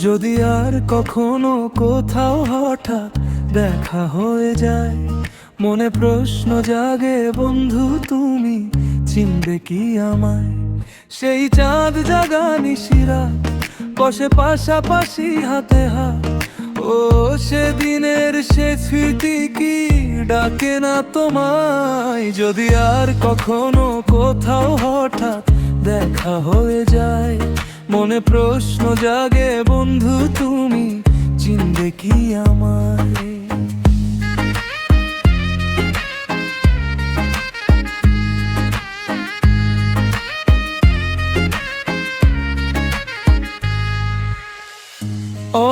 যদি আর কখনো কোথাও হঠাৎ দেখা হয়ে যায়, মনে প্রশ্ন জাগে বন্ধু তুমি চিনবে কি আমায়? সেই চাঁদ জাগা নিশিরা বসে পাশাপাশি হাতে হাত, ও সেদিনের সে স্মৃতি কি ডাকে না তোমায়? যদি আর কখনো কোথাও হঠাৎ দেখা হয়ে যায়, মনে প্রশ্ন জাগে বন্ধু তুমি চিনবে কি আমায়?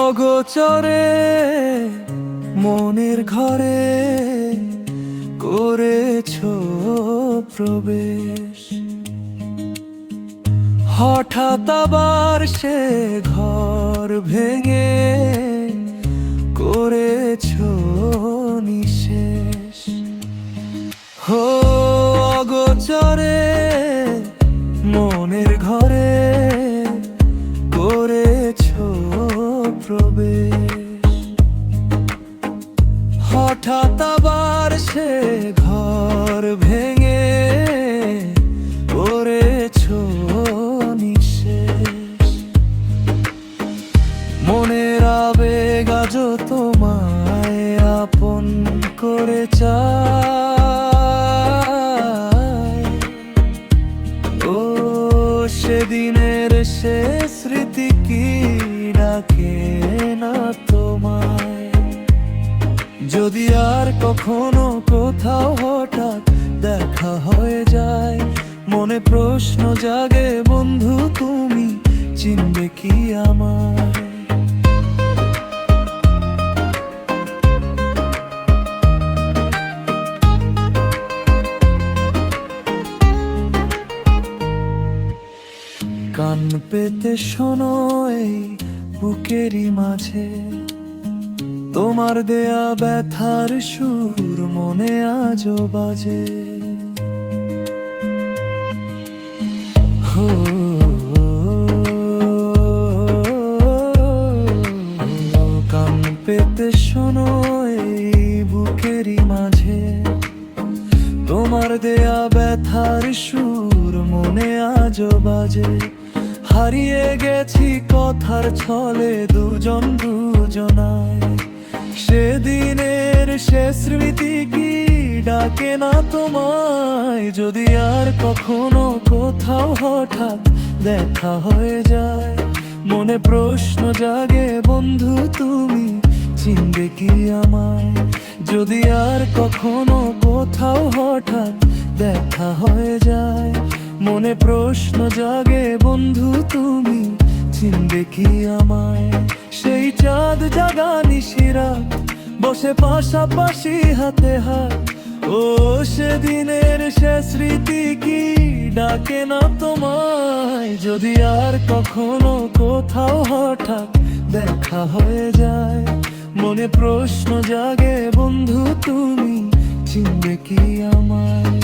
অগোচরে মনের ঘরে করেছো প্রবেশ, হঠাৎ আবার সে ঘর ভেঙে করেছো নিঃশেষ। হো অগোচরে মনের ঘরে করেছো প্রবেশ, হঠাৎ আবার সে ঘর ভেঙে করেছো নিঃশেষ। মনের আবেগ আজ তোমায় আপন করে চায়, ও সেদিনের সে স্মৃতি কি ডাকে না তোমায়? যদি আর কখনো কোথাও হঠাৎ দেখা হয়ে যায়, মনে প্রশ্ন জাগে বন্ধু তুমি চিনবে কি আমায়? কান পেতে শোনো এই বুকেরই মাঝে, তোমার দেয়া ব্যথার সুর মনে আজও বাজে। হো কান পেতে শোনো এই বুকেরই মাঝে, তোমার দেয়া ব্যথার সুর মনে আজও বাজে। হারিয়ে গেছি কথার ছলে দুজন দুজনায়, সেদিনের সে স্মৃতি কি ডাকে না তোমায়? যদি আর কখনো কোথাও হঠাৎ দেখা হয়ে যায়, মনে প্রশ্ন জাগে বন্ধু তুমি চিনবে কি আমায়? যদি আর কখনো কোথাও হঠাৎ দেখা হয়ে যায়, মনে প্রশ্ন জাগে বন্ধু তুমি চিনবে কি আমায়? সেই চাঁদ জাগা নিশিরা বসে পাশাপাশি হাতে হাত, ও সেদিনের সে স্মৃতি কি ডাকে না তোমায়? যদি আর কখনো কোথাও হঠাৎ দেখা হয়ে যায়, মনে প্রশ্ন জাগে বন্ধু তুমি চিনবে কি আমায়?